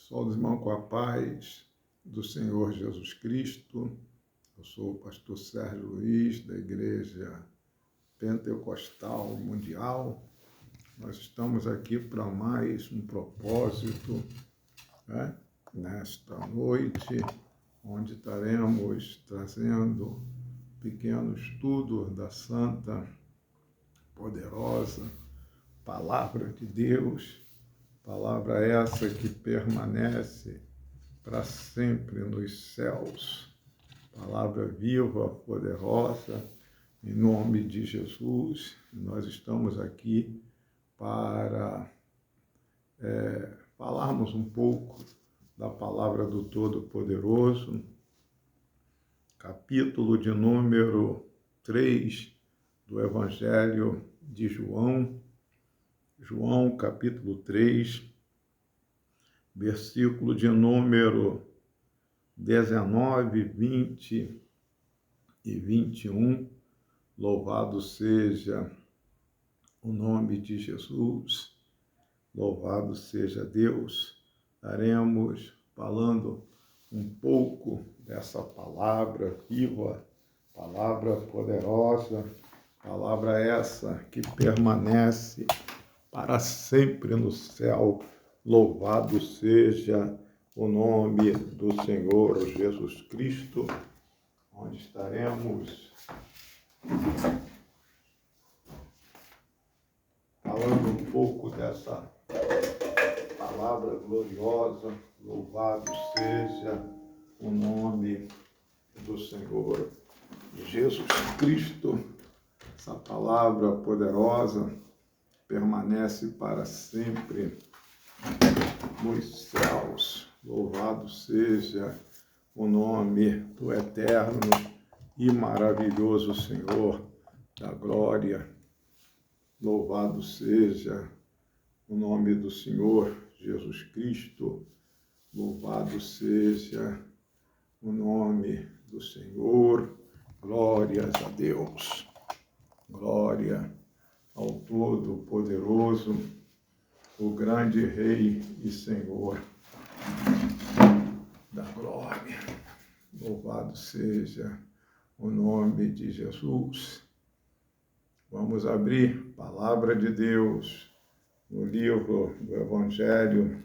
Saúde, irmão, com a paz do Senhor Jesus Cristo. Eu sou o pastor Sérgio Luiz, da Igreja Pentecostal Mundial. Nós estamos aqui para mais um propósito, né? Nesta noite, onde estaremos trazendo pequeno estudo da Santa, poderosa Palavra de Deus. Palavra essa que permanece para sempre nos céus. Palavra viva, poderosa, em nome de Jesus. Nós estamos aqui para falarmos um pouco da palavra do Todo-Poderoso, capítulo de número 3 do Evangelho de João. João, capítulo 3, versículo de número 19, 20 e 21. Louvado seja o nome de Jesus, louvado seja Deus. Estaremos falando um pouco dessa palavra viva, palavra poderosa, palavra essa que permanece para sempre no céu. Louvado seja o nome do Senhor Jesus Cristo, onde estaremos falando um pouco dessa palavra gloriosa. Louvado seja o nome do Senhor Jesus Cristo. Essa palavra poderosa permanece para sempre nos céus. Louvado seja o nome do eterno e maravilhoso Senhor da glória. Louvado seja o nome do Senhor Jesus Cristo. Louvado seja o nome do Senhor. Glórias a Deus. Glória ao Todo-Poderoso, o grande Rei e Senhor da glória. Louvado seja o nome de Jesus. Vamos abrir a palavra de Deus no livro do Evangelho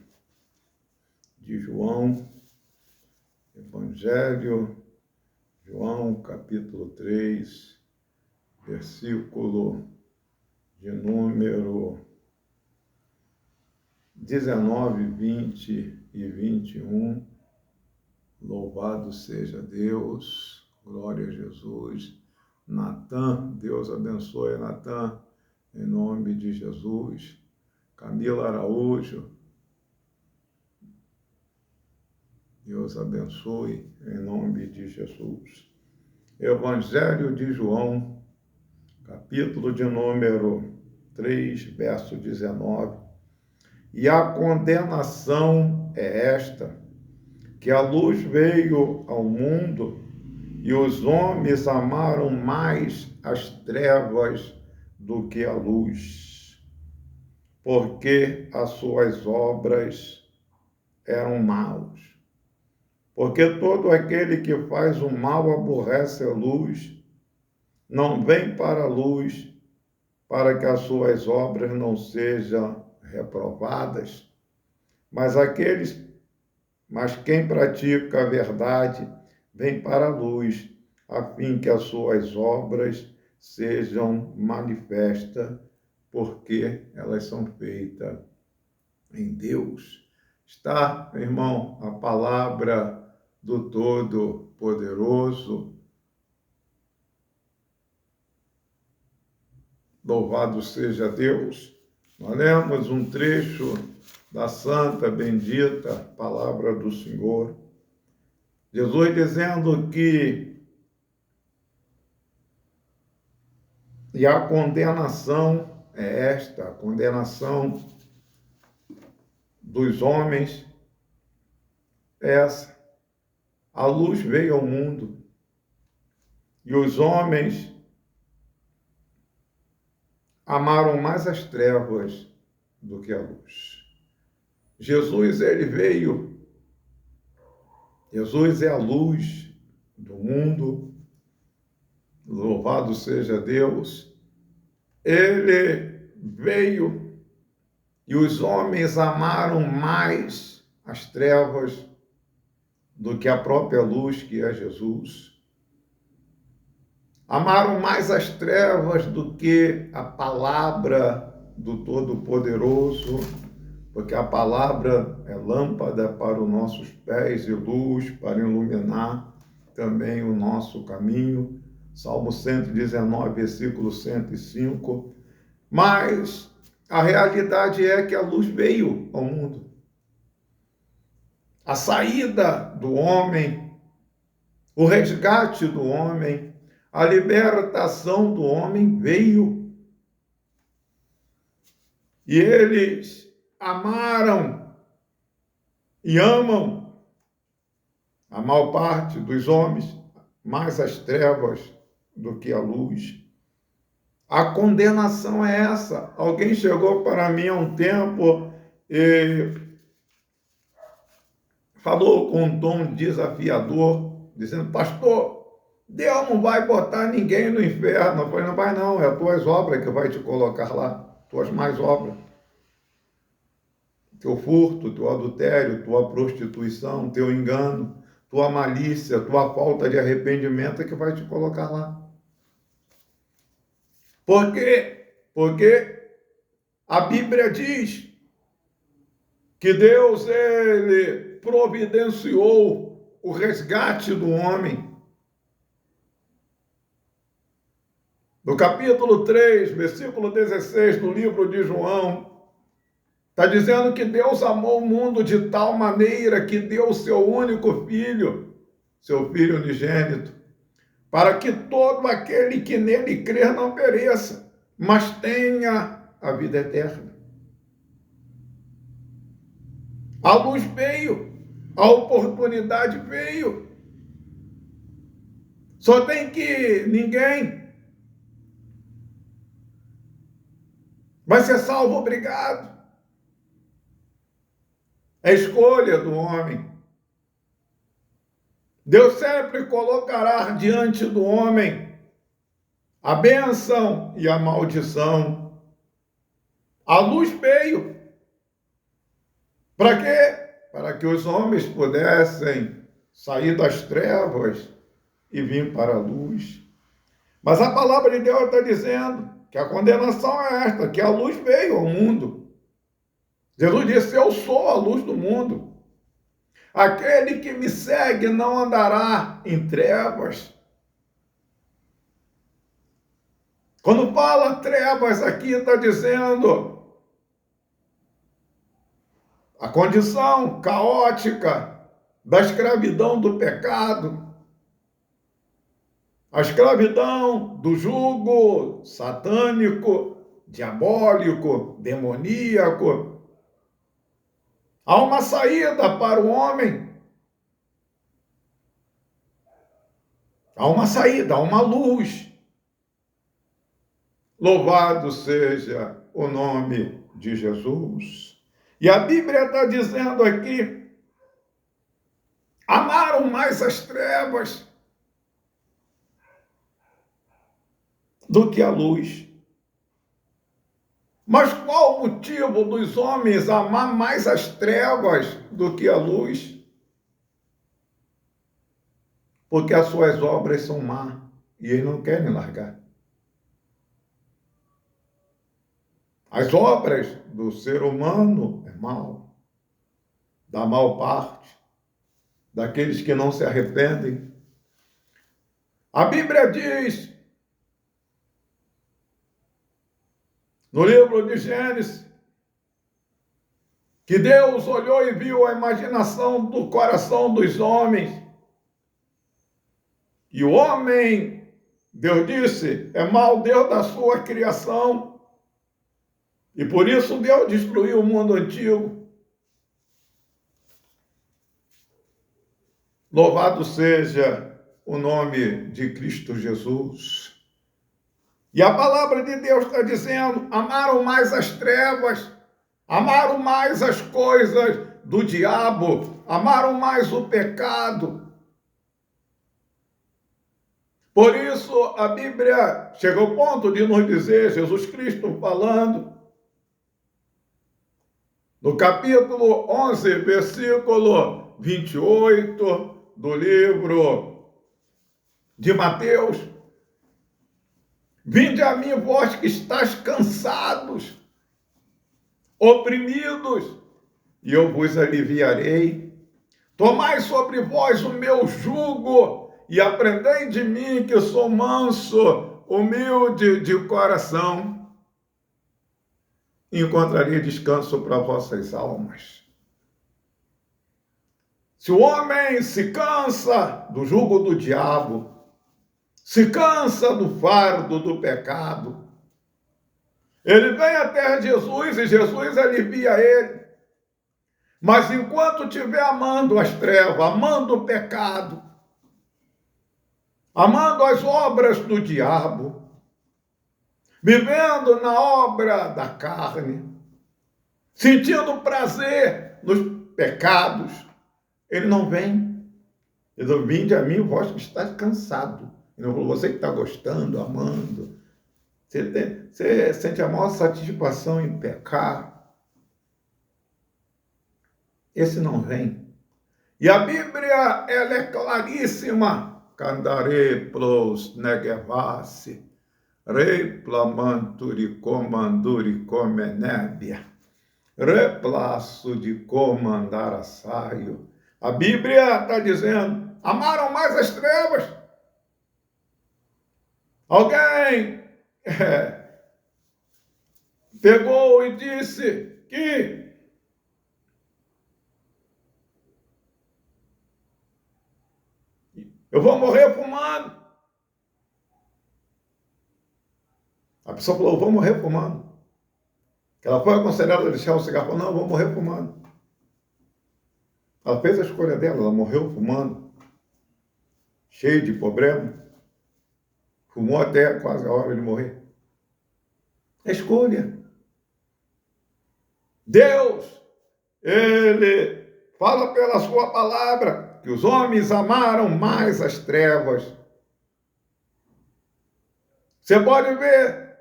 de João. Evangelho de João, capítulo 3, versículo de número 19, 20 e 21. Louvado seja Deus, glória a Jesus. Natan, Deus abençoe Natan, em nome de Jesus. Camila Araújo, Deus abençoe, em nome de Jesus. Evangelho de João, capítulo de número 3, verso 19. E a condenação é esta, que a luz veio ao mundo e os homens amaram mais as trevas do que a luz, porque as suas obras eram maus. Porque todo aquele que faz o mal aborrece a luz, não vem para a luz, para que as suas obras não sejam reprovadas. Mas quem pratica a verdade vem para a luz, a fim que as suas obras sejam manifestas, porque elas são feitas em Deus. Está, irmão, a palavra do Todo-Poderoso. Louvado seja Deus. Nós lemos um trecho da santa, bendita palavra do Senhor. Jesus dizendo que e a condenação é esta, a condenação dos homens é essa. A luz veio ao mundo e os homens amaram mais as trevas do que a luz. Jesus, ele veio. Jesus é a luz do mundo. Louvado seja Deus. Ele veio e os homens amaram mais as trevas do que a própria luz, que é Jesus. Amaram mais as trevas do que a palavra do Todo-Poderoso, porque a palavra é lâmpada para os nossos pés e luz para iluminar também o nosso caminho. Salmo 119, versículo 105. Mas a realidade é que a luz veio ao mundo. A saída do homem, o resgate do homem, a libertação do homem veio. E eles amaram e amam, a maior parte dos homens, mais as trevas do que a luz. A condenação é essa. Alguém chegou para mim há um tempo e falou com um tom desafiador, dizendo: pastor, Deus não vai botar ninguém no inferno. Eu falei: não vai não, é as tuas obras que vai te colocar lá, tuas mais obras. Teu furto, teu adultério, tua prostituição, teu engano, tua malícia, tua falta de arrependimento é que vai te colocar lá. Por quê? Porque a Bíblia diz que Deus, ele providenciou o resgate do homem. No capítulo 3, versículo 16 do livro de João, está dizendo que Deus amou o mundo de tal maneira que deu o seu único filho, seu filho unigênito, para que todo aquele que nele crer não pereça, mas tenha a vida eterna. A luz veio, a oportunidade veio. Só tem que ninguém vai ser salvo, obrigado. É escolha do homem. Deus sempre colocará diante do homem a bênção e a maldição. A luz veio. Para quê? Para que os homens pudessem sair das trevas e vir para a luz. Mas a palavra de Deus está dizendo que a condenação é esta, que a luz veio ao mundo. Jesus disse: eu sou a luz do mundo. Aquele que me segue não andará em trevas. Quando fala trevas aqui, está dizendo a condição caótica da escravidão do pecado, a escravidão do jugo satânico, diabólico, demoníaco. Há uma saída para o homem. Há uma saída, há uma luz. Louvado seja o nome de Jesus. E a Bíblia está dizendo aqui: amaram mais as trevas do que a luz. Mas qual o motivo dos homens amar mais as trevas do que a luz? Porque as suas obras são más e eles não querem largar. As obras do ser humano é mal, da maior parte, daqueles que não se arrependem. A Bíblia diz, no livro de Gênesis, que Deus olhou e viu a imaginação do coração dos homens. E o homem, Deus disse, é mau Deus da sua criação. E por isso Deus destruiu o mundo antigo. Louvado seja o nome de Cristo Jesus. E a palavra de Deus está dizendo: amaram mais as trevas amaram mais as coisas do diabo, amaram mais o pecado. Por isso, a Bíblia chega ao ponto de nos dizer, Jesus Cristo falando, no capítulo 11, versículo 28 do livro de Mateus: vinde a mim, vós que estáis cansados, oprimidos, e eu vos aliviarei. Tomai sobre vós o meu jugo e aprendei de mim, que sou manso, humilde de coração. E encontraria descanso para vossas almas. Se o homem se cansa do jugo do diabo, se cansa do fardo do pecado, ele vem até Jesus e Jesus alivia ele. Mas enquanto estiver amando as trevas, amando o pecado, amando as obras do diabo, vivendo na obra da carne, sentindo prazer nos pecados, ele não vem. Ele diz: vinde a mim, vós que estáis cansado. Ele não falou: você que está gostando, amando. Você sente a maior satisfação em pecar. Esse não vem. E a Bíblia, ela é claríssima. Candare plos negevasi, replamanturi comanduri comenébia, replaço de comandar a saio. A Bíblia está dizendo: amaram mais as trevas. Alguém pegou e disse que eu vou morrer fumando. A pessoa falou: eu vou morrer fumando. Ela foi aconselhada a deixar o cigarro. Falou: não, eu vou morrer fumando. Ela fez a escolha dela, ela morreu fumando, cheio de problema. Fumou até quase a hora de morrer. É escolha. Deus, Ele fala pela sua palavra que os homens amaram mais as trevas. Você pode ver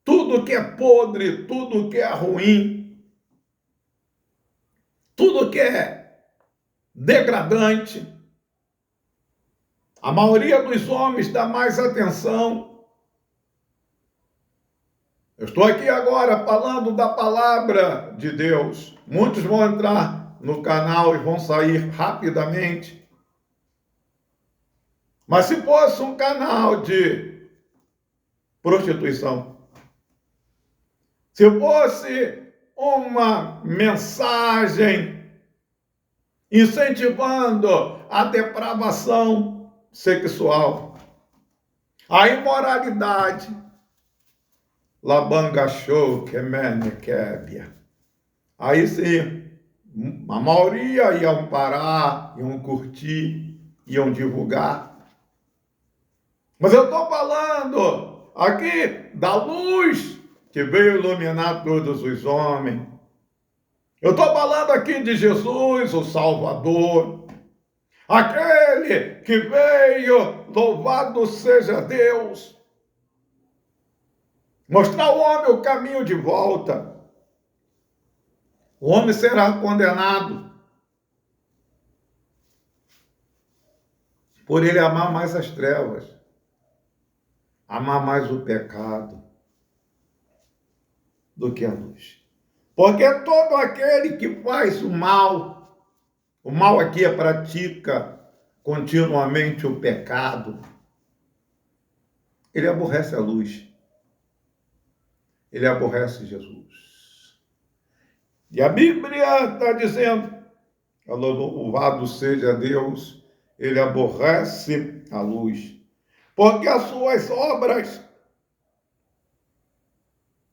tudo que é podre, tudo que é ruim, tudo que é degradante. A maioria dos homens dá mais atenção. Eu estou aqui agora falando da palavra de Deus. Muitos vão entrar no canal e vão sair rapidamente. Mas se fosse um canal de prostituição, se fosse uma mensagem incentivando a depravação sexual, a imoralidade, labangachou, kemene, kébia, aí sim, a maioria iam parar, iam curtir, iam divulgar. Mas eu estou falando aqui da luz que veio iluminar todos os homens. Eu estou falando aqui de Jesus, o Salvador, aquele que veio, louvado seja Deus, mostrar ao homem o caminho de volta. O homem será condenado por ele amar mais as trevas, amar mais o pecado do que a luz. Porque todo aquele que faz o mal aqui pratica continuamente o pecado, ele aborrece a luz. Ele aborrece Jesus. E a Bíblia está dizendo: louvado seja Deus, ele aborrece a luz, porque as suas obras,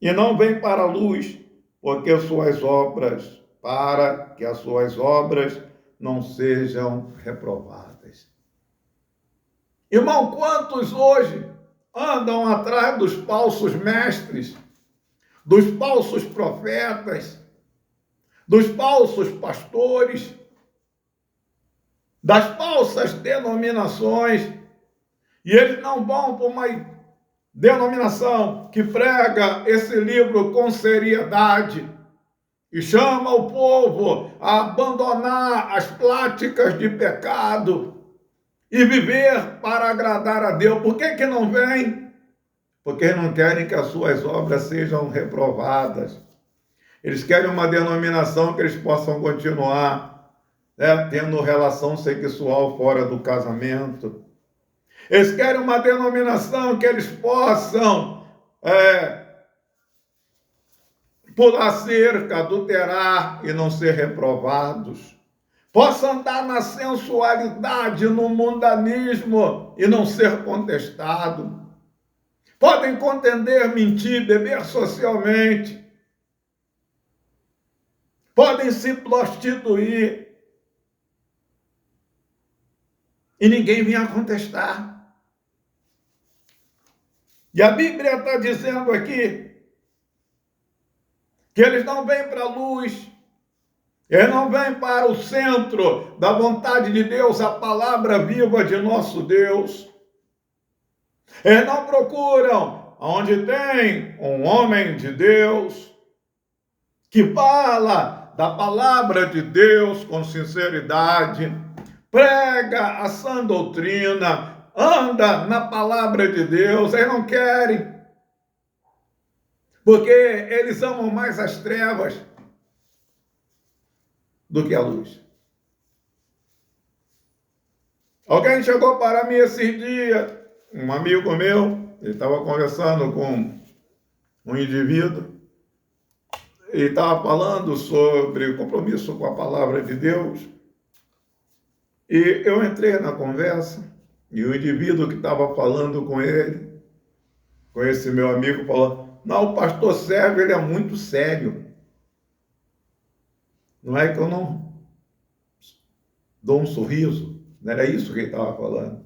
e não vem para a luz, porque as suas obras, para que as suas obras não sejam reprovadas. Irmão, quantos hoje andam atrás dos falsos mestres, dos falsos profetas, dos falsos pastores, das falsas denominações. E eles não vão por uma denominação que prega esse livro com seriedade e chama o povo a abandonar as práticas de pecado e viver para agradar a Deus. Por que não vem? Porque não querem que as suas obras sejam reprovadas. Eles querem uma denominação que eles possam continuar, né, tendo relação sexual fora do casamento. Eles querem uma denominação que eles possam pular cerca, adulterar e não ser reprovados. Possam andar na sensualidade, no mundanismo e não ser contestado. Podem contender, mentir, beber socialmente. Podem se prostituir. E ninguém vinha contestar. E a Bíblia está dizendo aqui que eles não vêm para a luz, eles não vêm para o centro da vontade de Deus, a palavra viva de nosso Deus. Eles não procuram onde tem um homem de Deus que fala da palavra de Deus com sinceridade, prega a sã doutrina, anda na palavra de Deus. Eles não querem, porque eles amam mais as trevas do que a luz. Alguém chegou para mim esses dias, um amigo meu, ele estava conversando com um indivíduo, ele estava falando sobre compromisso com a palavra de Deus, e eu entrei na conversa, e o indivíduo que estava falando com ele, com esse meu amigo, falou: não, o pastor Sérgio, ele é muito sério. Não é que eu não dou um sorriso, não era isso que ele estava falando.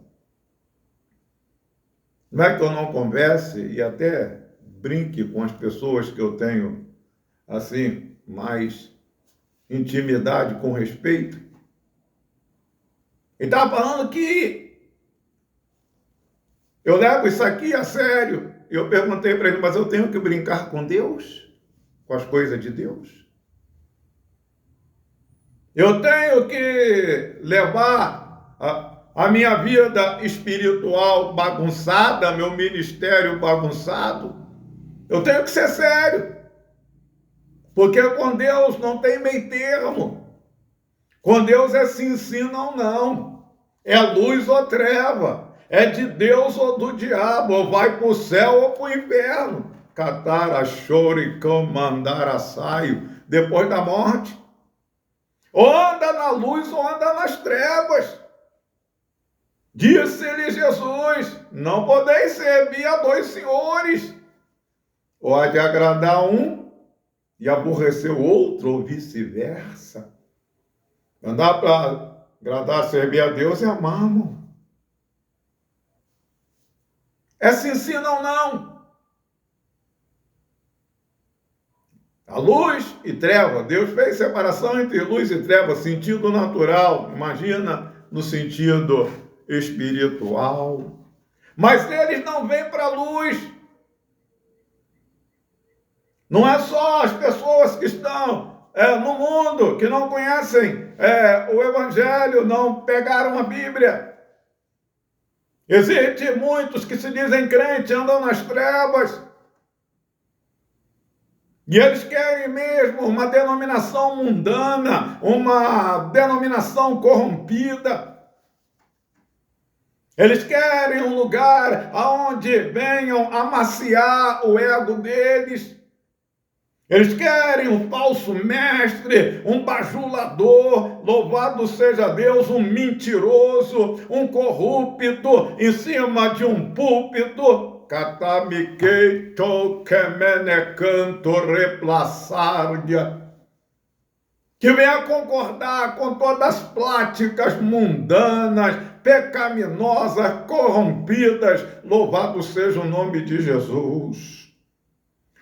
Não é que eu não converse e até brinque com as pessoas que eu tenho, assim, mais intimidade, com respeito. Ele estava falando que eu levo isso aqui a sério. Eu perguntei para ele: mas eu tenho que brincar com Deus? Com as coisas de Deus? Eu tenho que levar a minha vida espiritual bagunçada, meu ministério bagunçado? Eu tenho que ser sério. Porque com Deus não tem meio termo. Com Deus é sim, sim, não, não. É luz ou treva. É de Deus ou do diabo. Ou vai para o céu ou para o inferno. Catar a choro e comandar a saio depois da morte. Ou anda na luz ou anda nas trevas. Disse-lhe Jesus: não podeis servir a dois senhores. Ou há de agradar um e aborrecer o outro, ou vice-versa. Andar para agradar, servir a Deus é amar, irmão. É sim, sim, não, não. A luz e treva. Deus fez separação entre luz e treva, sentido natural. Imagina no sentido espiritual. Mas eles não vêm para a luz. Não é só as pessoas que estão no mundo, que não conhecem o Evangelho, não pegaram a Bíblia. Existem muitos que se dizem crentes, andam nas trevas. E eles querem mesmo uma denominação mundana, uma denominação corrompida. Eles querem um lugar onde venham amaciar o ego deles. Eles querem um falso mestre, um bajulador, louvado seja Deus, um mentiroso, um corrupto em cima de um púlpito. Catamiqueito kemenecanto replaçardia. Que venha concordar com todas as práticas mundanas, pecaminosas, corrompidas. Louvado seja o nome de Jesus.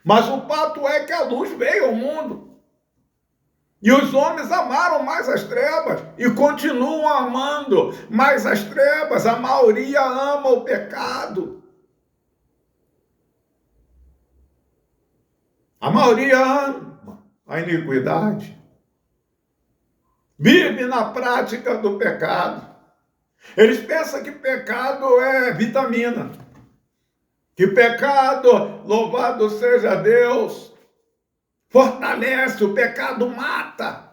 Mas o fato é que a luz veio ao mundo. E os homens amaram mais as trevas e continuam amando mais as trevas. A maioria ama o pecado. A maioria ama a iniquidade. Vive na prática do pecado. Eles pensam que pecado é vitamina. Que pecado, louvado seja Deus, fortalece, o pecado mata.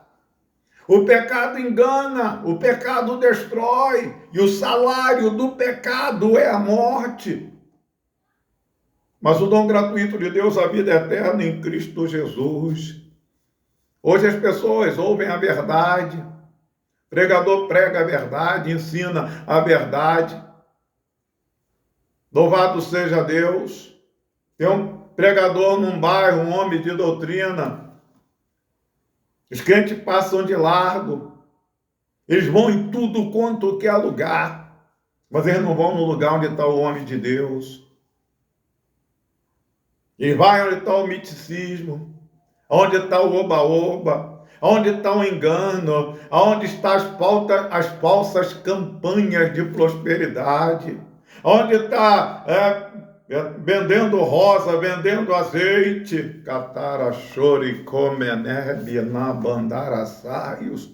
O pecado engana, o pecado destrói, e o salário do pecado é a morte. Mas o dom gratuito de Deus, a vida eterna em Cristo Jesus. Hoje as pessoas ouvem a verdade, o pregador prega a verdade, ensina a verdade. Louvado seja Deus. Tem um pregador num bairro, um homem de doutrina. Os crentes passam de largo. Eles vão em tudo quanto que é lugar, mas eles não vão no lugar onde está o homem de Deus. Eles vão onde está o miticismo, onde está o oba-oba, onde está o engano, onde estão as falsas campanhas de prosperidade, onde está vendendo rosa, vendendo azeite, catara chore comenebe na bandara saios.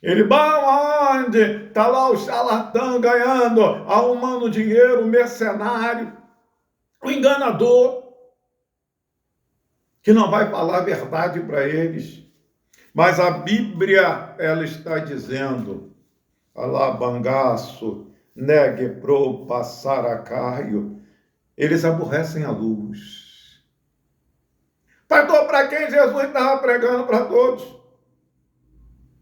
Ele vai onde está lá o charlatão ganhando, arrumando dinheiro, o mercenário, o enganador, que não vai falar a verdade para eles. Mas a Bíblia, ela está dizendo, alabangaço, negue pro passaracaio, eles aborrecem a luz. Pastor, para quem Jesus estava pregando? Para todos.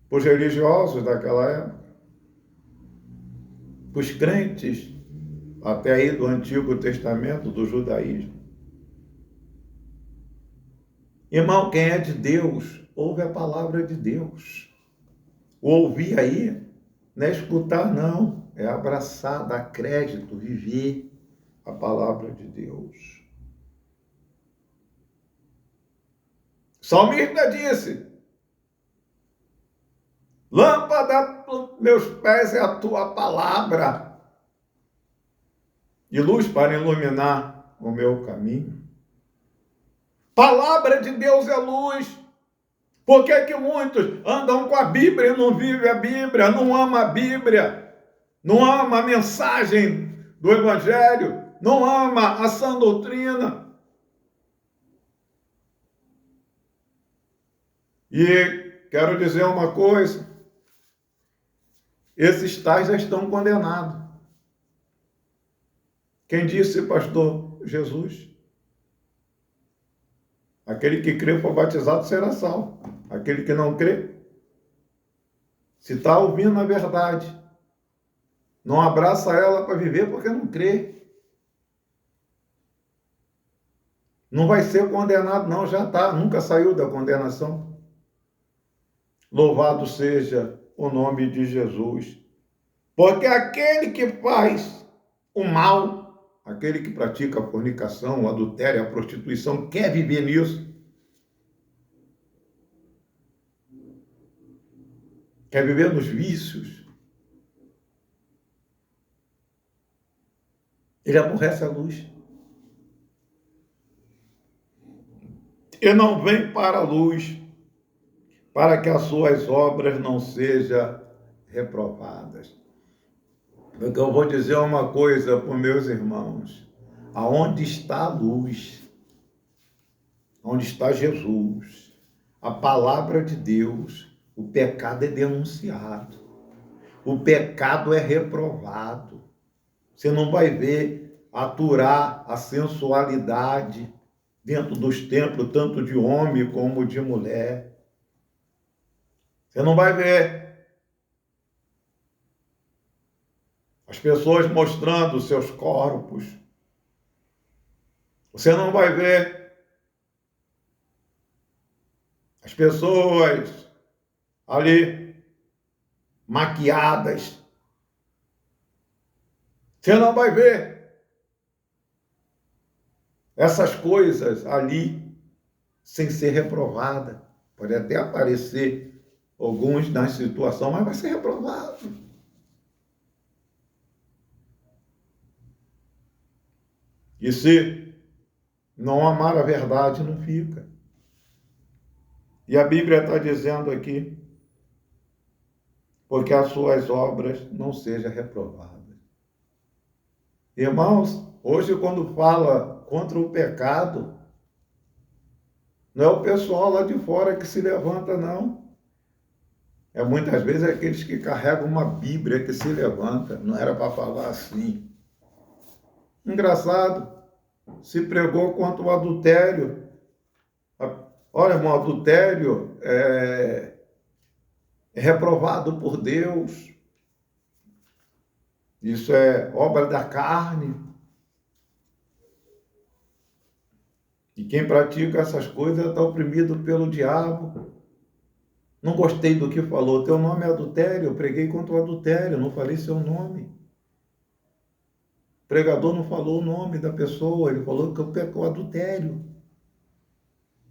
Para os religiosos daquela época, para os crentes, até aí do Antigo Testamento, do judaísmo. Irmão, quem é de Deus, ouve a palavra de Deus. O ouvir aí não é escutar, não. É abraçar, dar crédito, viver a palavra de Deus. O salmista disse, lâmpada para meus pés é a tua palavra e luz para iluminar o meu caminho. Palavra de Deus é luz. Por que que muitos andam com a Bíblia e não vivem a Bíblia, não amam a Bíblia, não amam a mensagem do Evangelho, não amam a sã doutrina? E quero dizer uma coisa, esses tais já estão condenados. Quem disse, pastor? Jesus. Aquele que crê for batizado será salvo. Aquele que não crê, se está ouvindo a verdade, não abraça ela para viver porque não crê. Não vai ser condenado, não, já está, nunca saiu da condenação. Louvado seja o nome de Jesus. Porque aquele que faz o mal, aquele que pratica a fornicação, o adultério, a prostituição, quer viver nisso. Quer viver nos vícios. Ele aborrece a luz. E não vem para a luz, para que as suas obras não sejam reprovadas. Porque eu vou dizer uma coisa para os meus irmãos. Aonde está a luz? Onde está Jesus? A palavra de Deus. O pecado é denunciado. O pecado é reprovado. Você não vai ver aturar a sensualidade dentro dos templos, tanto de homem como de mulher. Você não vai ver as pessoas mostrando seus corpos. Você não vai ver as pessoas ali maquiadas. Você não vai ver essas coisas ali sem ser reprovada. Pode até aparecer alguns na situação, mas vai ser reprovado. E se não amar a verdade, não fica. E a Bíblia está dizendo aqui, porque as suas obras não sejam reprovadas. Irmãos, hoje quando fala contra o pecado, não é o pessoal lá de fora que se levanta, não. É muitas vezes aqueles que carregam uma Bíblia que se levanta. Não era para falar assim. Engraçado, se pregou contra o adultério. Olha, irmão, adultério é reprovado por Deus. Isso é obra da carne. E quem pratica essas coisas está oprimido pelo diabo. Não gostei do que falou. Teu nome é adultério. Eu preguei contra o adultério. Não falei seu nome. O pregador não falou o nome da pessoa. Ele falou que eu pecou adultério.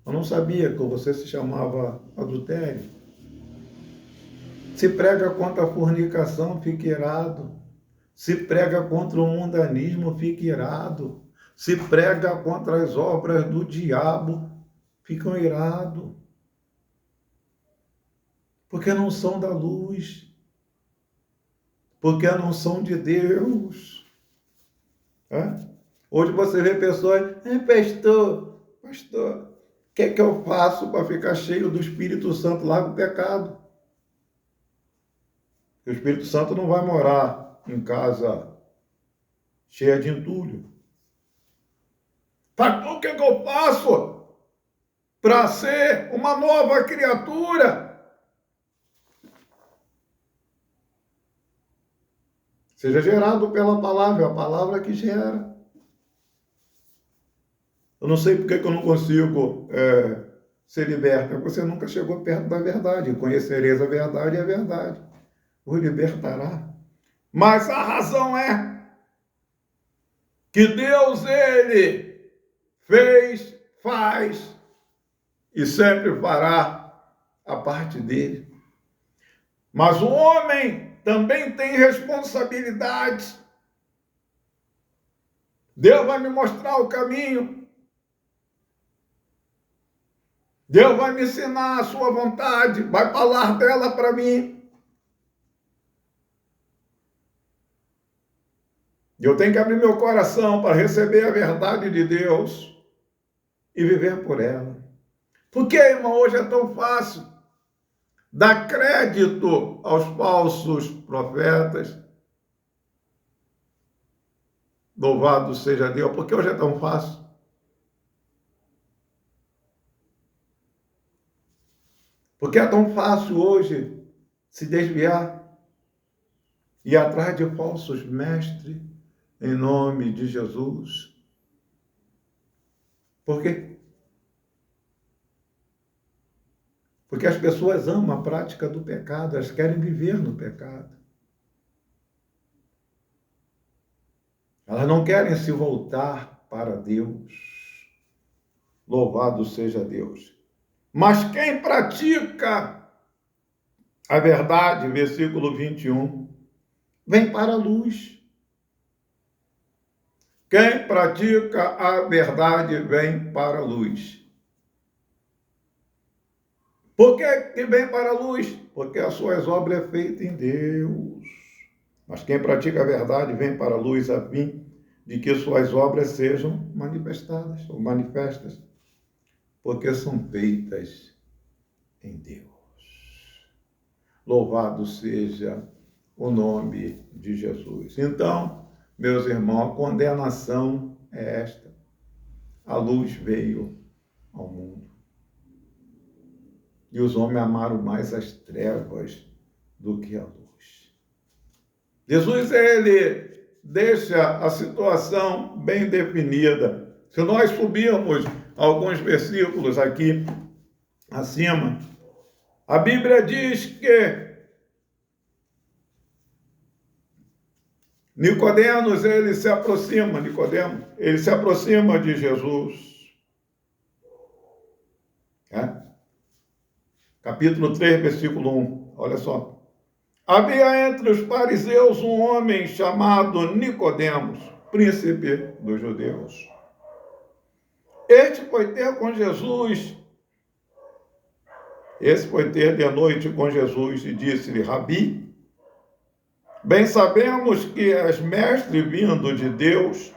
Eu não sabia que você se chamava adultério. Se prega contra a fornicação, fica irado. Se prega contra o mundanismo, fica irado. Se prega contra as obras do diabo, ficam irados. Porque não são da luz. Porque não são de Deus. É? Hoje você vê pessoas, pastor, o que é que eu faço para ficar cheio do Espírito Santo? Larga o pecado. O Espírito Santo não vai morar em casa cheia de entulho. Pastor, o que é que eu faço para ser uma nova criatura? Seja gerado pela palavra, a palavra que gera. Eu não sei porque que eu não consigo ser liberto. Você nunca chegou perto da verdade. Conhecereis a verdade e a verdade o libertará. Mas a razão é que Deus, Ele fez, faz e sempre fará a parte dele. Mas o homem também tem responsabilidades. Deus vai me mostrar o caminho. Deus vai me ensinar a sua vontade, vai falar dela para mim. E eu tenho que abrir meu coração para receber a verdade de Deus e viver por ela. Por que, irmão, hoje é tão fácil dar crédito aos falsos profetas? Louvado seja Deus, porque hoje é tão fácil. Porque é tão fácil hoje se desviar e ir atrás de falsos mestres em nome de Jesus. Por quê? Porque as pessoas amam a prática do pecado, elas querem viver no pecado. Elas não querem se voltar para Deus. Louvado seja Deus. Mas quem pratica a verdade, versículo 21, vem para a luz. Quem pratica a verdade vem para a luz. Por que vem para a luz? Porque as suas obras é feita em Deus. Mas quem pratica a verdade vem para a luz a fim de que suas obras sejam manifestadas ou manifestas, porque são feitas em Deus. Louvado seja o nome de Jesus. Então, meus irmãos, a condenação é esta. A luz veio ao mundo. E os homens amaram mais as trevas do que a luz. Jesus, ele deixa a situação bem definida. Se nós subirmos alguns versículos aqui acima, a Bíblia diz que Nicodemos, ele se aproxima de Jesus. Capítulo 3, versículo 1. Olha só. Havia entre os fariseus um homem chamado Nicodemos, príncipe dos judeus. Este foi ter de noite com Jesus e disse-lhe: Rabi, bem sabemos que és mestre vindo de Deus,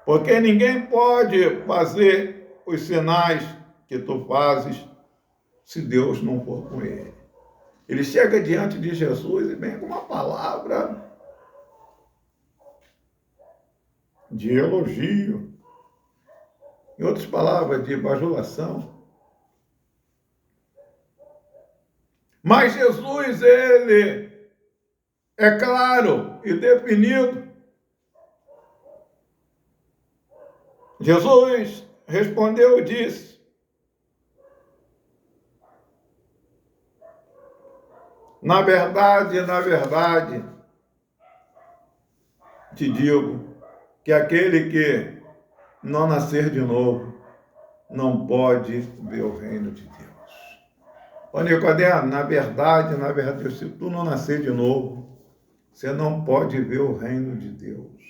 porque ninguém pode fazer os sinais que tu fazes se Deus não for com ele. Ele chega diante de Jesus e vem com uma palavra de elogio, em outras palavras, de bajulação. Mas Jesus, ele é claro e definido. Jesus respondeu e disse: na verdade, te digo que aquele que não nascer de novo não pode ver o reino de Deus. Ô Nicodemo, na verdade, se tu não nascer de novo, você não pode ver o reino de Deus.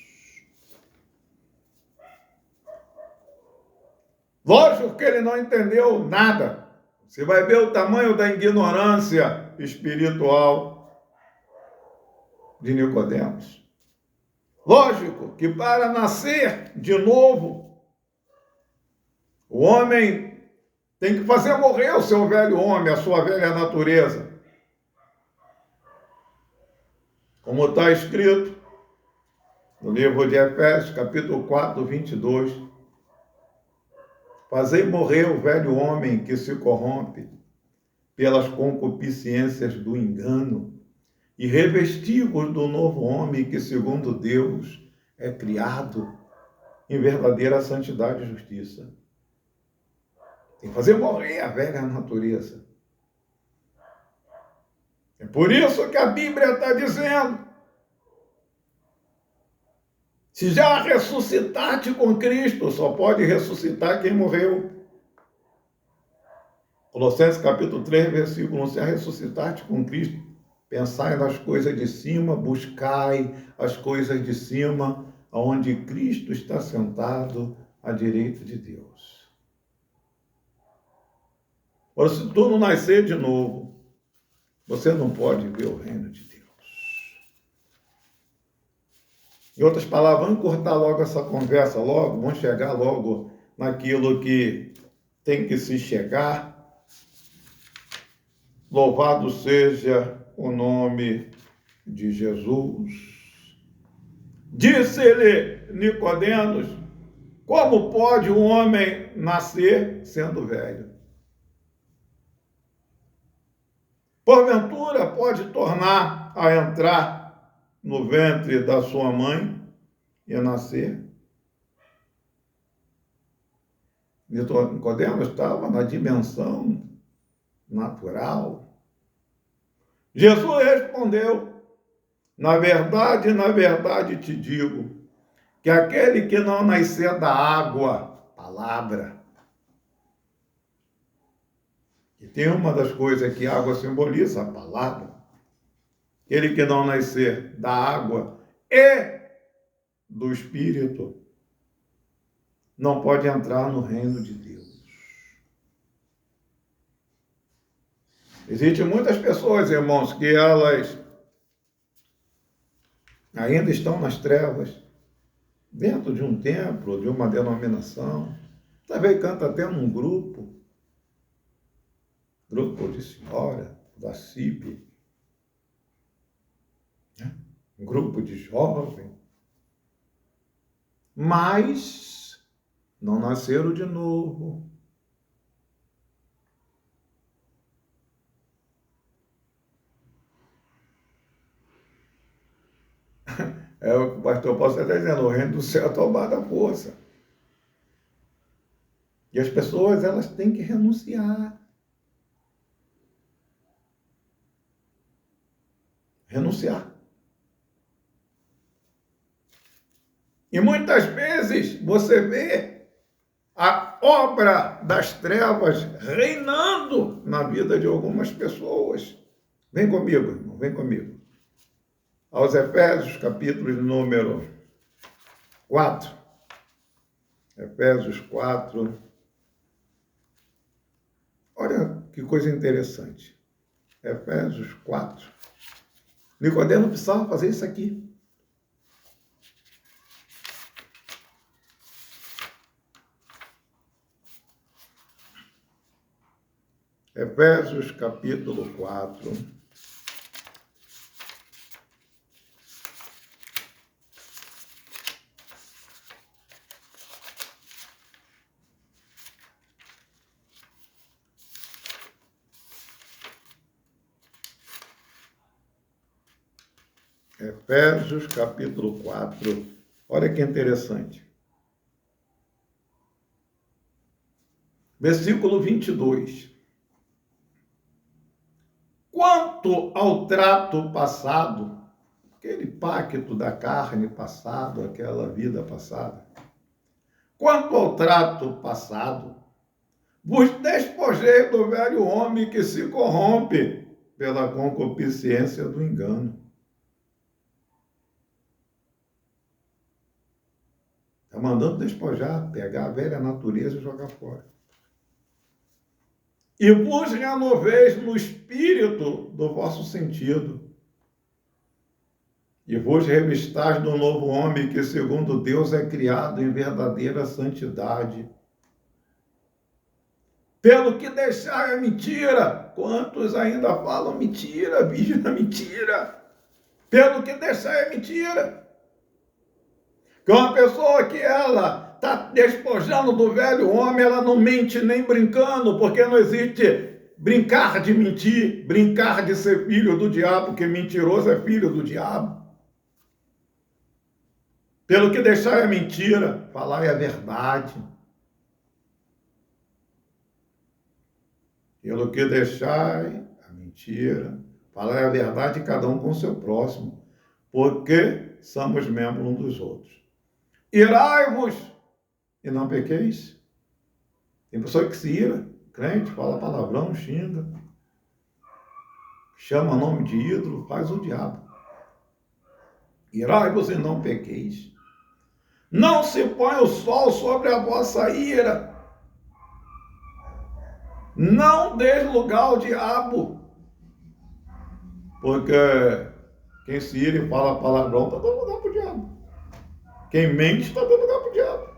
Lógico que ele não entendeu nada. Você vai ver o tamanho da ignorância espiritual de Nicodemos. Lógico que para nascer de novo, o homem tem que fazer morrer o seu velho homem, a sua velha natureza. Como está escrito no livro de Efésios, capítulo 4, 22. Fazei morrer o velho homem que se corrompe pelas concupiscências do engano e revesti-vos do novo homem que, segundo Deus, é criado em verdadeira santidade e justiça. Tem que fazer morrer a velha natureza. É por isso que a Bíblia está dizendo: se já ressuscitaste com Cristo, só pode ressuscitar quem morreu. Colossenses capítulo 3, versículo 1, se já ressuscitaste com Cristo, pensai nas coisas de cima, buscai as coisas de cima, onde Cristo está sentado à direita de Deus. Ora, se tu não nascer de novo, você não pode ver o reino de Deus. Em outras palavras, vamos cortar logo essa conversa, vamos chegar logo naquilo que tem que se chegar. Louvado seja o nome de Jesus. Disse-lhe Nicodemos: como pode um homem nascer sendo velho? Porventura pode tornar a entrar no ventre da sua mãe e nascer? Nicodemos estava na dimensão natural. Jesus respondeu: na verdade te digo, que aquele que não nascer da água, palavra, e tem uma das coisas que a água simboliza, a palavra, aquele que não nascer da água e do Espírito, não pode entrar no reino de Deus. Existem muitas pessoas, irmãos, que elas ainda estão nas trevas, dentro de um templo, de uma denominação, talvez canta até num grupo de senhora, da CIB, né? Um grupo de jovens, mas não nasceram de novo. É o que o pastor Paulo está dizendo: o reino do céu é tomado à força. E as pessoas, elas têm que renunciar. Renunciar. E muitas vezes você vê a obra das trevas reinando na vida de algumas pessoas. Vem comigo, irmão, vem comigo. Aos Efésios, capítulo de número 4. Efésios 4. Olha que coisa interessante. Efésios 4. Nicodemo precisava fazer isso aqui. Efésios capítulo 4. Efésios capítulo 4. Olha que interessante. Versículo 22. Quanto ao trato passado, aquele pacto da carne passado, aquela vida passada. Quanto ao trato passado, vos despojei do velho homem que se corrompe pela concupiscência do engano. Está mandando despojar, pegar a velha natureza e jogar fora. E vos renoveis no espírito do vosso sentido. E vos revistais do novo homem que, segundo Deus, é criado em verdadeira santidade. Pelo que deixai a mentira, quantos ainda falam mentira, vigila mentira? Pelo que deixai a mentira. Que uma pessoa que ela está despojando do velho homem, ela não mente nem brincando, porque não existe brincar de mentir, brincar de ser filho do diabo, porque mentiroso é filho do diabo. Pelo que deixai a mentira, falai a verdade. Pelo que deixai a mentira, falai a verdade cada um com o seu próximo, porque somos membros uns dos outros. Irai-vos e não pequeis. Tem pessoa que se ira, crente, fala palavrão, xinga, chama nome de ídolo, faz o diabo. Irai-vos e não pequeis. Não se põe o sol sobre a vossa ira. Não deis lugar ao diabo. Porque quem se ira e fala palavrão está dando lugar para o diabo. Quem mente está dando lugar para o diabo.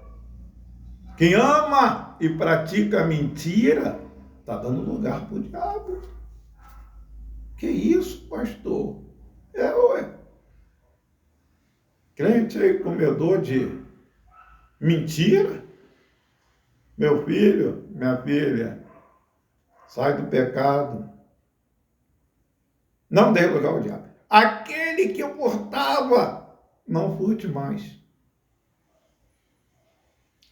Quem ama e pratica mentira está dando lugar para o diabo. Que isso, pastor? Ué. Crente aí, comedor de mentira? Meu filho, minha filha, sai do pecado. Não dê lugar ao diabo. Aquele que eu furtava, não furte mais.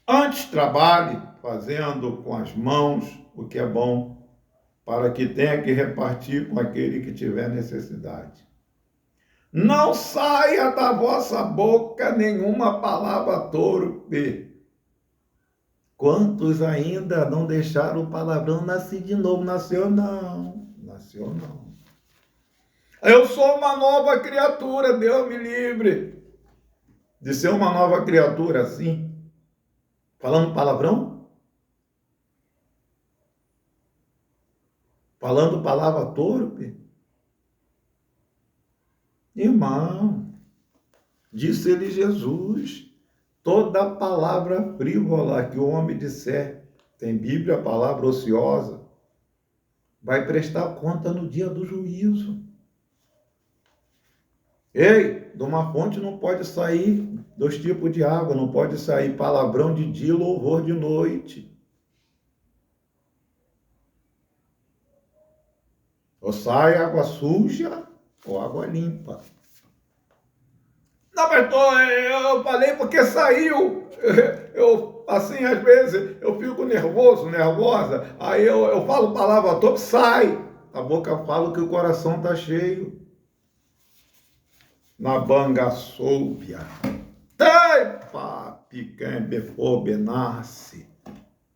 Antes trabalhe fazendo com as mãos o que é bom, para que tenha que repartir com aquele que tiver necessidade. Não saia da vossa boca nenhuma palavra torpe. Quantos ainda não deixaram o palavrão nascer de novo? Nasceu não. Nasceu não. Eu sou uma nova criatura, Deus me livre de ser uma nova criatura assim. Falando palavrão? Falando palavra torpe? Irmão, disse-lhe Jesus, toda palavra frívola que o homem disser, tem Bíblia, palavra ociosa, vai prestar conta no dia do juízo. Ei, de uma fonte não pode sair 2 tipos de água, não pode sair palavrão de dia e louvor de noite. Ou sai água suja ou água limpa. Não, pastor, eu falei porque saiu. Eu, assim, às vezes, eu fico nervoso, nervosa, aí eu falo palavra toda, sai. A boca fala que o coração está cheio. Na banga sóbia. Taipa, picanha, fobe, nasce.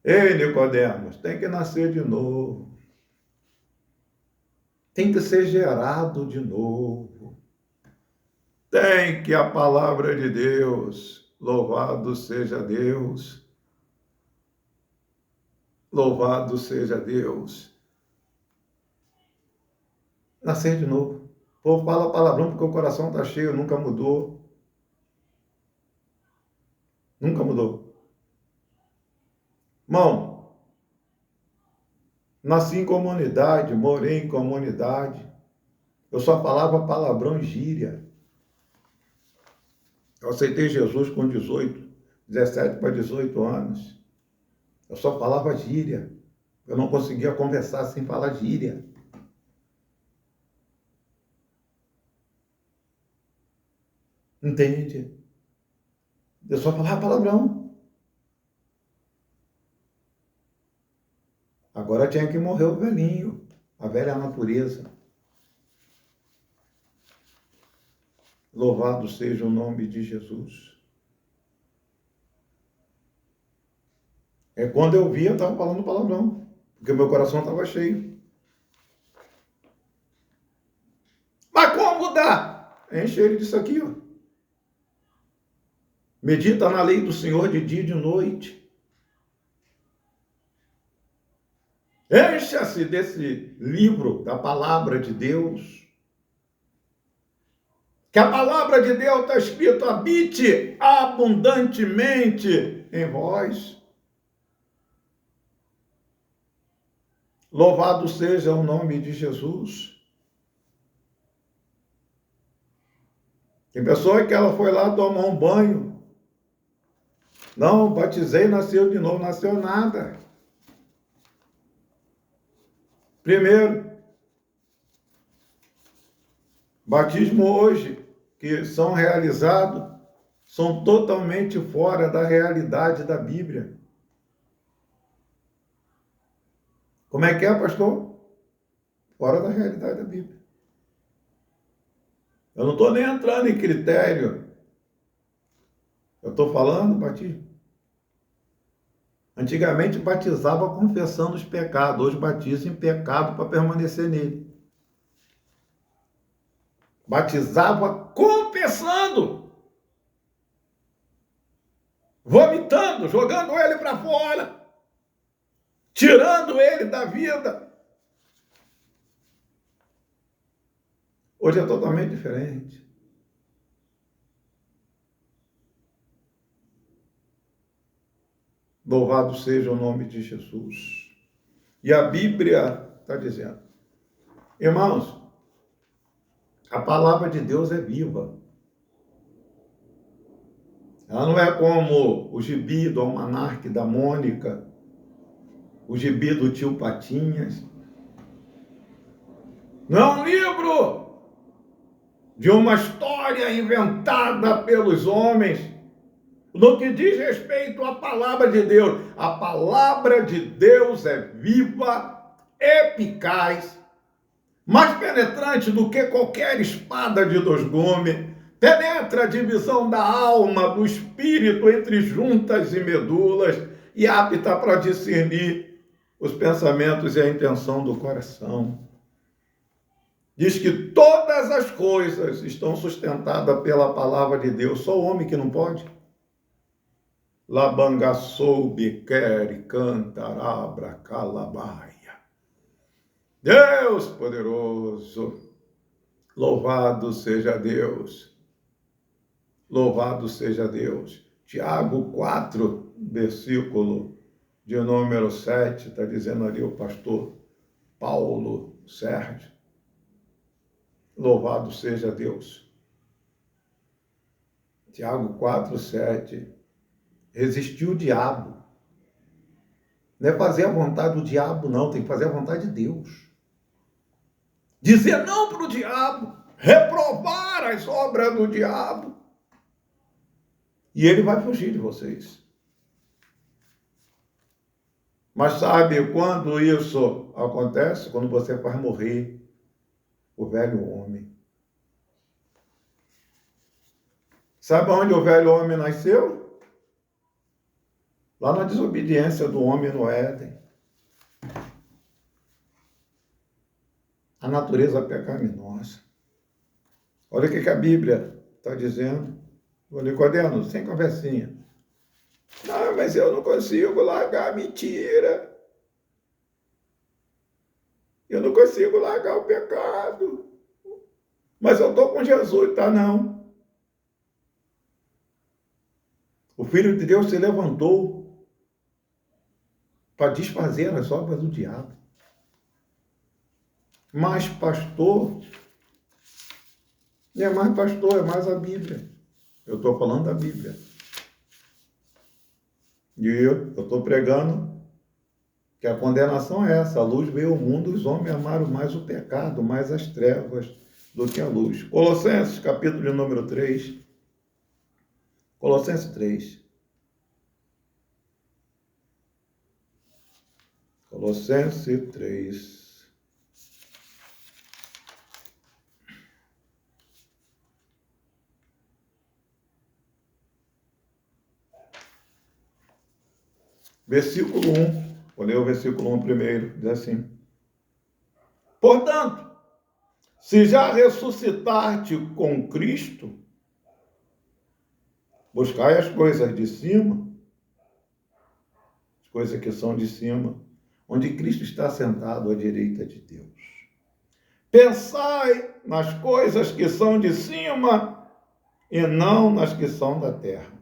Ei, Nicodemos, tem que nascer de novo. Tem que ser gerado de novo. Tem que a palavra de Deus, louvado seja Deus. Louvado seja Deus. Nascer de novo. O povo fala palavrão porque o coração está cheio, nunca mudou. Nunca mudou. Irmão, nasci em comunidade, morei em comunidade. Eu só falava palavrão e gíria. Eu aceitei Jesus com 17 para 18 anos. Eu só falava gíria. Eu não conseguia conversar sem falar gíria. Entende? Eu só falava palavrão. Agora tinha que morrer o velhinho, a velha natureza. Louvado seja o nome de Jesus. É quando eu via, eu estava falando palavrão, porque meu coração estava cheio. Mas como mudar? Enche ele disso aqui, ó. Medita na lei do Senhor de dia e de noite. Encha-se desse livro da palavra de Deus. Que a palavra de Deus está escrito, habite abundantemente em vós. Louvado seja o nome de Jesus. Tem pessoa que ela foi lá tomar um banho. Não, batizei, nasceu de novo, nasceu nada. Primeiro, batismo hoje, que são realizados, são totalmente fora da realidade da Bíblia. Como é que é, pastor? Fora da realidade da Bíblia. Eu não estou nem entrando em critério. Eu estou falando batismo. Antigamente batizava confessando os pecados, hoje batiza em pecado para permanecer nele. Batizava confessando, vomitando, jogando ele para fora, tirando ele da vida. Hoje é totalmente diferente. Louvado seja o nome de Jesus. E a Bíblia está dizendo, irmãos, a palavra de Deus é viva. Ela não é como o gibi do Almanaque da Mônica, o gibi do tio Patinhas. Não é um livro de uma história inventada pelos homens. No que diz respeito à palavra de Deus, a palavra de Deus é viva, eficaz, mais penetrante do que qualquer espada de 2 gumes, penetra a divisão da alma, do espírito, entre juntas e medulas, e apta para discernir os pensamentos e a intenção do coração. Diz que todas as coisas estão sustentadas pela palavra de Deus, só o homem que não pode. Labangaçou, biquere, cantarabra, calabaia. Deus poderoso, louvado seja Deus, louvado seja Deus. Tiago 4, versículo de número 7, está dizendo ali o pastor Paulo Sérgio. Louvado seja Deus. Tiago 4, 7. Resistir o diabo. Não é fazer a vontade do diabo, não. Tem que fazer a vontade de Deus. Dizer não para o diabo. Reprovar as obras do diabo. E ele vai fugir de vocês. Mas sabe quando isso acontece? Quando você faz morrer o velho homem. Sabe onde o velho homem nasceu? Lá na desobediência do homem no Éden. A natureza pecaminosa. Olha o que a Bíblia está dizendo. O Nicodemo, sem conversinha. Não, mas eu não consigo largar a mentira. Eu não consigo largar o pecado. Mas eu estou com Jesus, tá? Não. O Filho de Deus se levantou para desfazer as obras do diabo. Mas pastor, não é mais pastor, é mais a Bíblia. Eu estou falando da Bíblia. E eu estou pregando que a condenação é essa. A luz veio ao mundo, os homens amaram mais o pecado, mais as trevas do que a luz. Colossenses, capítulo de número 3. Colossenses 3. Colossenses 3. Versículo 1. Vou ler o versículo 1 primeiro. Diz assim. Portanto, se já ressuscitaste com Cristo, buscai as coisas de cima, as coisas que são de cima, onde Cristo está sentado à direita de Deus. Pensai nas coisas que são de cima e não nas que são da terra.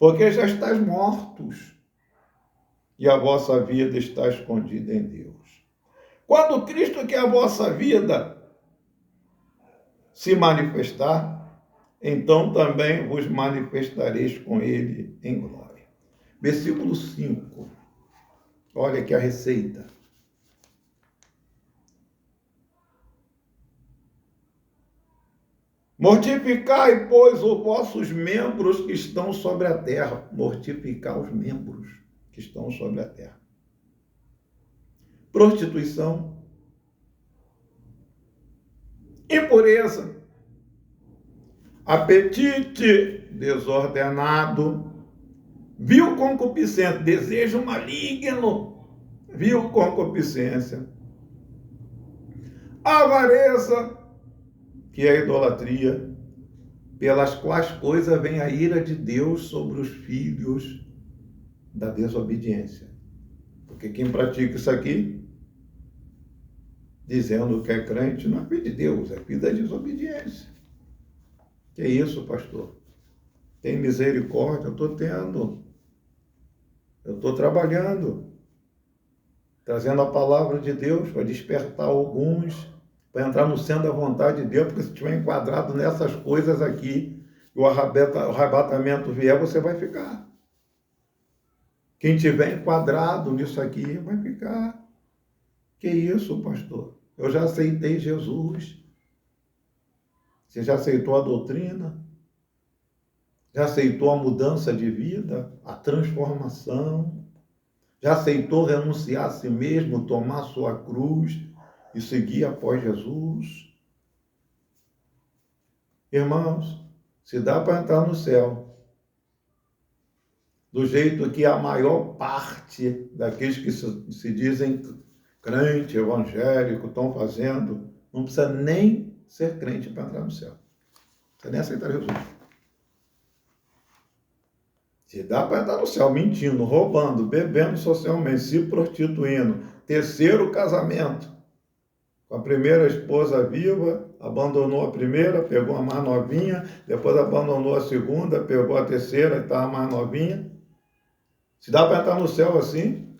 Porque já estáis mortos e a vossa vida está escondida em Deus. Quando Cristo, que é a vossa vida, se manifestar, então também vos manifestareis com ele em glória. Versículo 5. Olha aqui a receita. Mortificai, pois, os vossos membros que estão sobre a terra. Mortificar os membros que estão sobre a terra. Prostituição, impureza, apetite desordenado, vil concupiscência, desejo maligno, vil concupiscência, avareza, que é a idolatria, pelas quais coisas vem a ira de Deus sobre os filhos da desobediência. Porque quem pratica isso aqui, dizendo que é crente, não é filho de Deus, é filho da desobediência. Que é isso, pastor? Tem misericórdia? Eu estou tendo. Eu estou trabalhando, trazendo a palavra de Deus para despertar alguns, para entrar no centro da vontade de Deus, porque se estiver enquadrado nessas coisas aqui, e o arrebatamento vier, você vai ficar. Quem estiver enquadrado nisso aqui, vai ficar. Que isso, pastor? Eu já aceitei Jesus. Você já aceitou a doutrina? Já aceitou a mudança de vida? A transformação? Já aceitou renunciar a si mesmo, tomar sua cruz e seguir após Jesus? Irmãos, se dá para entrar no céu, do jeito que a maior parte daqueles que se dizem crente, evangélico, estão fazendo, não precisa nem ser crente para entrar no céu. Não precisa nem aceitar Jesus. Se dá para entrar no céu mentindo, roubando, bebendo socialmente, se prostituindo, terceiro casamento, com a primeira esposa viva, abandonou a primeira, pegou a mais novinha, depois abandonou a segunda, pegou a terceira, estava mais novinha. Se dá para entrar no céu assim,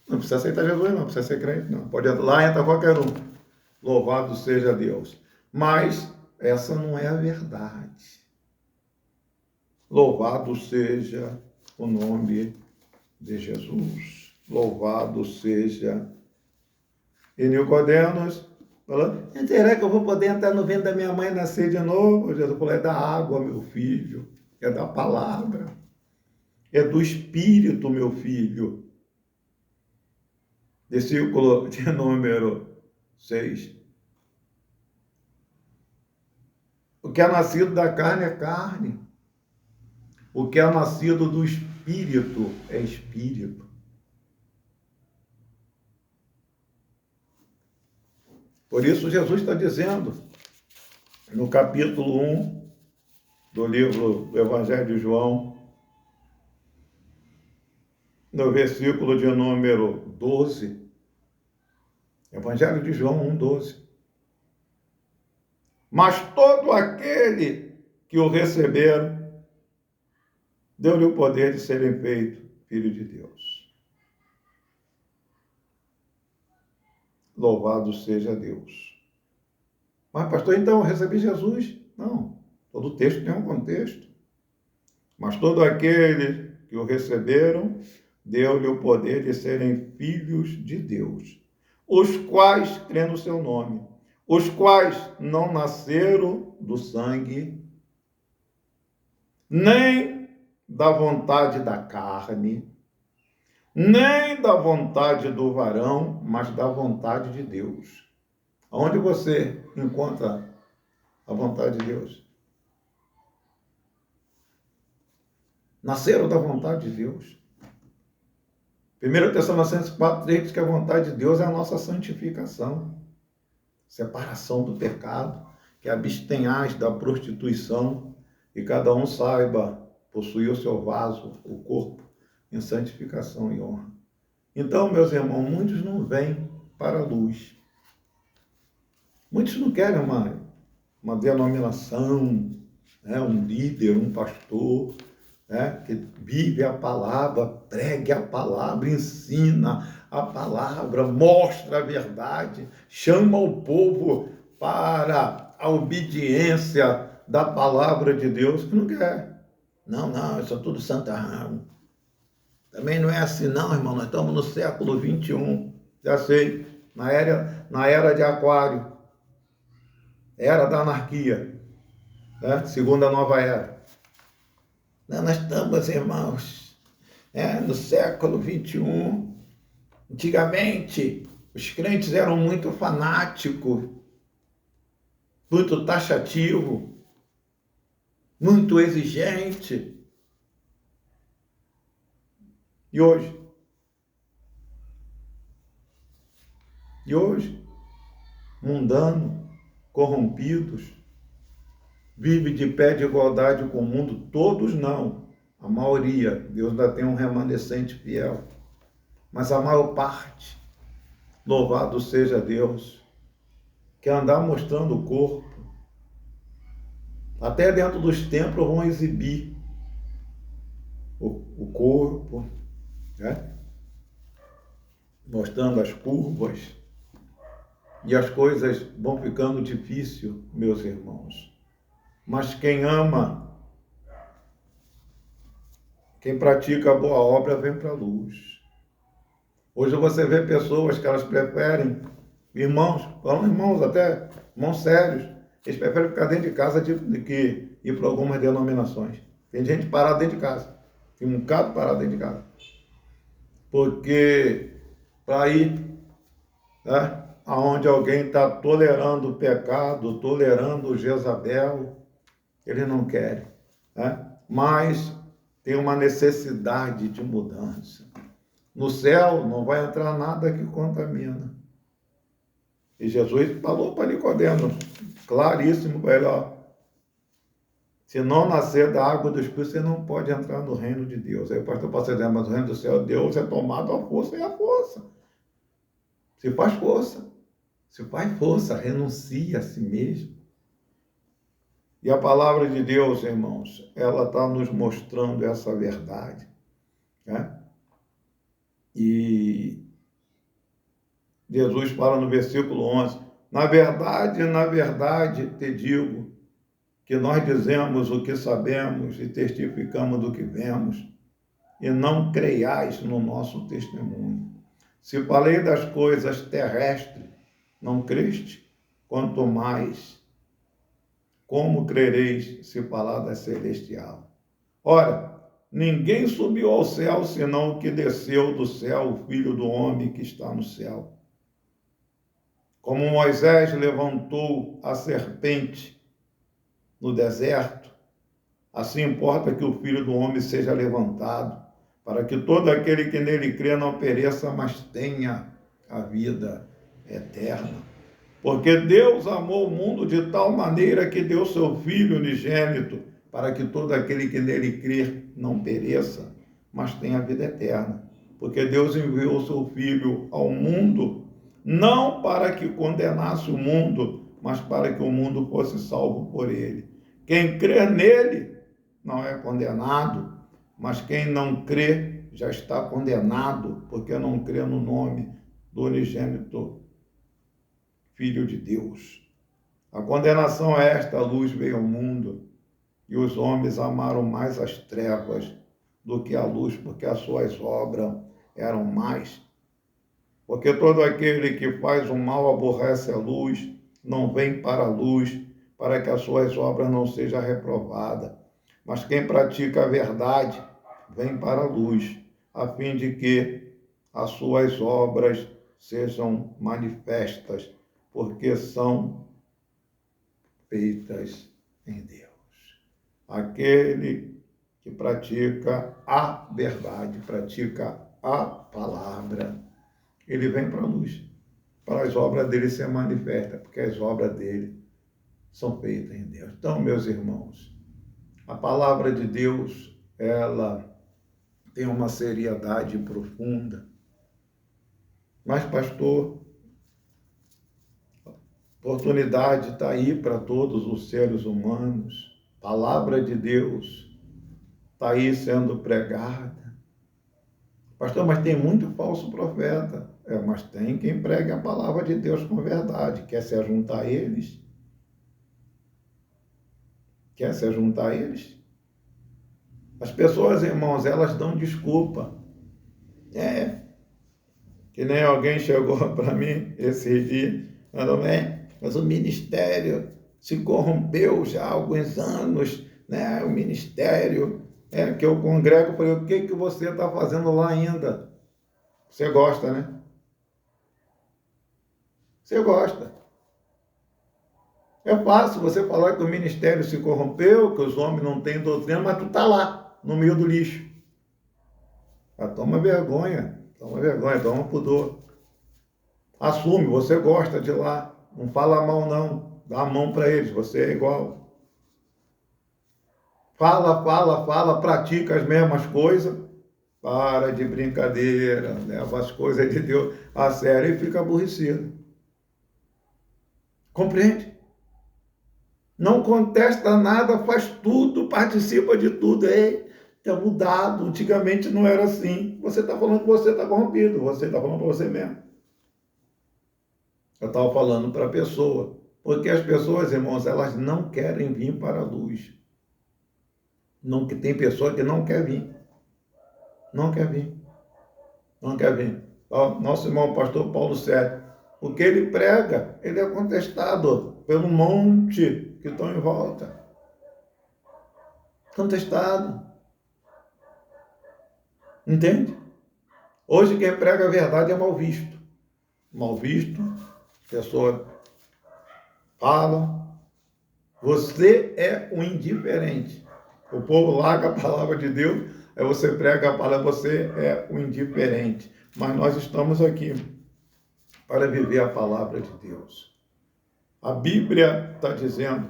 não precisa aceitar Jesus, não precisa ser crente, não. Pode entrar, lá entra qualquer um. Louvado seja Deus. Mas essa não é a verdade. Louvado seja o nome de Jesus. Louvado seja. E Nicodemos falando, será que eu vou poder entrar no ventre da minha mãe e nascer de novo? Jesus falou, é da água, meu filho. É da palavra. É do Espírito, meu filho. Versículo de número 6. O que é nascido da carne é carne. O que é nascido do Espírito é Espírito. Por isso Jesus está dizendo, no capítulo 1 do livro do Evangelho de João, no versículo de número 12, Evangelho de João 1:12. Mas todo aquele que o receberam, deu-lhe o poder de serem feitos filho de Deus. Louvado seja Deus. Mas, pastor, então eu recebi Jesus? Não. Todo texto tem um contexto. Mas todo aquele que o receberam, deu-lhe o poder de serem filhos de Deus, os quais crêem no seu nome, os quais não nasceram do sangue, nem da vontade da carne, nem da vontade do varão, mas da vontade de Deus. Onde você encontra a vontade de Deus? Nasceram da vontade de Deus. 1 Tessalonicenses 4:3 diz que a vontade de Deus é a nossa santificação, separação do pecado, que abstenhais da prostituição, e cada um saiba possuir o seu vaso, o corpo, em santificação e honra. Então, meus irmãos, muitos não vêm para a luz. Muitos não querem uma denominação, né, um líder, um pastor, né, que vive a palavra, pregue a palavra, ensina a palavra, mostra a verdade, chama o povo para a obediência da palavra de Deus, que não quer. Não, isso é tudo santarrão. Também não é assim não, irmão, nós estamos no século 21, já sei, na era de Aquário, era da anarquia, né? Segunda nova era. Não, nós estamos, irmãos, no século 21. Antigamente, os crentes eram muito fanáticos, muito taxativos, muito exigentes. E hoje? E hoje? Mundano, corrompidos, vive de pé de igualdade com o mundo? Todos não. A maioria. Deus ainda tem um remanescente fiel. Mas a maior parte, louvado seja Deus, quer andar mostrando o corpo. Até dentro dos templos vão exibir o corpo, né? Mostrando as curvas. E as coisas vão ficando difíceis, meus irmãos. Mas quem ama, quem pratica a boa obra, vem para a luz. Hoje você vê pessoas que elas preferem, irmãos até, irmãos sérios, eles preferem ficar dentro de casa do que ir para algumas denominações. Tem gente parada dentro de casa. Tem um bocado parado dentro de casa. Porque para ir, né, aonde alguém está tolerando o pecado, tolerando o Jezabel, eles não querem, né? Mas tem uma necessidade de mudança. No céu não vai entrar nada que contamina. E Jesus falou para Nicodemos, claríssimo para ele, ó, se não nascer da água do Espírito, você não pode entrar no reino de Deus. Aí o pastor pode dizer, mas o reino do céu, Deus é tomado à força, e a força. Se faz força, renuncia a si mesmo. E a palavra de Deus, irmãos, ela está nos mostrando essa verdade, né? E Jesus fala no versículo 11, na verdade, te digo, que nós dizemos o que sabemos e testificamos do que vemos, e não creiais no nosso testemunho. Se falei das coisas terrestres, não creste? Quanto mais, como crereis se falar da celestial? Ora, ninguém subiu ao céu, senão o que desceu do céu, o Filho do Homem que está no céu. Como Moisés levantou a serpente no deserto, assim importa que o Filho do Homem seja levantado, para que todo aquele que nele crê não pereça, mas tenha a vida eterna. Porque Deus amou o mundo de tal maneira que deu seu Filho unigênito, para que todo aquele que nele crê não pereça, mas tenha a vida eterna. Porque Deus enviou o seu Filho ao mundo, não para que condenasse o mundo, mas para que o mundo fosse salvo por ele. Quem crê nele não é condenado, mas quem não crê já está condenado, porque não crê no nome do unigênito Filho de Deus. A condenação é esta: a luz veio ao mundo, e os homens amaram mais as trevas do que a luz, porque as suas obras eram más. Porque todo aquele que faz o mal aborrece a luz, não vem para a luz, para que as suas obras não sejam reprovadas. Mas quem pratica a verdade vem para a luz, a fim de que as suas obras sejam manifestas, porque são feitas em Deus. Aquele que pratica a verdade, pratica a palavra, ele vem para a luz, para as obras dele ser manifestas, porque as obras dele são feitas em Deus. Então, meus irmãos, a palavra de Deus, ela tem uma seriedade profunda. Mas, pastor, a oportunidade está aí para todos os seres humanos. A palavra de Deus está aí sendo pregada. Pastor, mas tem muito falso profeta. Mas tem quem pregue a palavra de Deus com verdade. Quer se ajuntar a eles? Quer se juntar a eles? As pessoas, irmãos, elas dão desculpa. Que nem alguém chegou para mim esse dia, falou, mas o ministério se corrompeu já há alguns anos, né? O ministério que eu congrego, eu falei, o que você está fazendo lá ainda? Você gosta, né? Você gosta. É fácil você falar que o ministério se corrompeu, que os homens não têm doutrina, mas tu está lá, no meio do lixo. Toma vergonha, toma pudor. Assume, você gosta de lá. Não fala mal, não. Dá a mão para eles, você é igual. Fala, pratica as mesmas coisas. Para de brincadeira, leva as coisas de Deus a sério e fica aborrecido. Compreende? Não contesta nada, faz tudo, participa de tudo. Está mudado, antigamente não era assim. Você está falando que você está corrompido, você está falando para você mesmo. Eu estava falando para a pessoa, porque as pessoas, irmãos, elas não querem vir para a luz. Não, que tem pessoa que não quer vir. Não quer vir. Não quer vir. Nosso irmão pastor Paulo Sérgio, o que ele prega, ele é contestado pelo monte que estão em volta. Contestado. Entende? Hoje quem prega a verdade é mal visto. Mal visto, a pessoa fala, você é um indiferente. O povo larga a palavra de Deus, aí você prega a palavra, você é um indiferente. Mas nós estamos aqui para viver a palavra de Deus. A Bíblia está dizendo,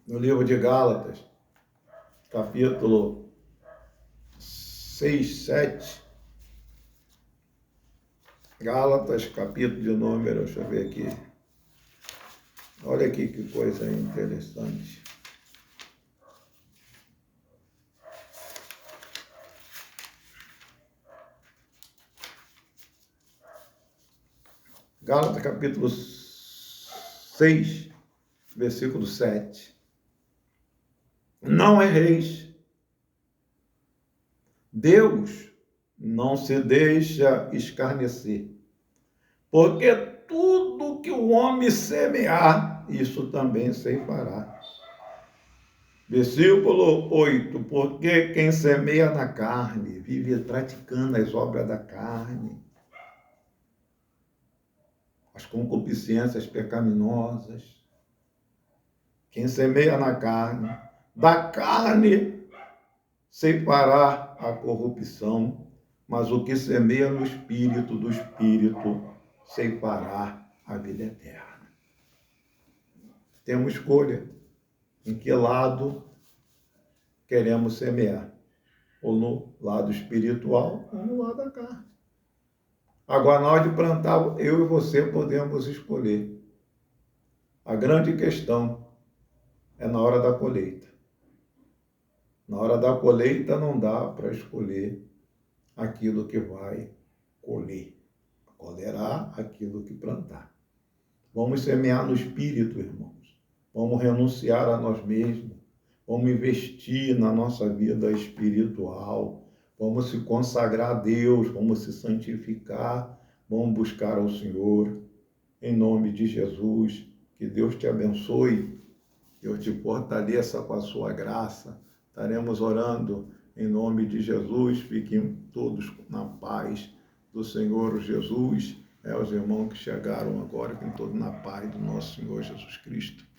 no livro de Gálatas, capítulo 6, 7, Gálatas, capítulo de número, deixa eu ver aqui. Olha aqui que coisa interessante. Gálatas, capítulo 6, versículo 7. Não erreis. Deus não se deixa escarnecer, porque tudo que o homem semear, isso também ceifará. Versículo 8, porque quem semeia na carne, vive praticando as obras da carne, as concupiscências pecaminosas, Quem semeia na carne, da carne ceifará a corrupção, mas o que semeia no Espírito, do Espírito ceifará a vida eterna. Temos escolha em que lado queremos semear, ou no lado espiritual ou no lado da carne. Agora, na hora de plantar, eu e você podemos escolher. A grande questão é na hora da colheita. Na hora da colheita não dá para escolher aquilo que vai colher. Colherá aquilo que plantar. Vamos semear no Espírito, irmãos. Vamos renunciar a nós mesmos. Vamos investir na nossa vida espiritual. Vamos se consagrar a Deus. Vamos se santificar. Vamos buscar ao Senhor. Em nome de Jesus. Que Deus te abençoe. Deus te fortaleça com a sua graça. Estaremos orando em nome de Jesus. Fiquem todos na paz do Senhor Jesus. Os irmãos que chegaram agora, fiquem todos na paz do nosso Senhor Jesus Cristo.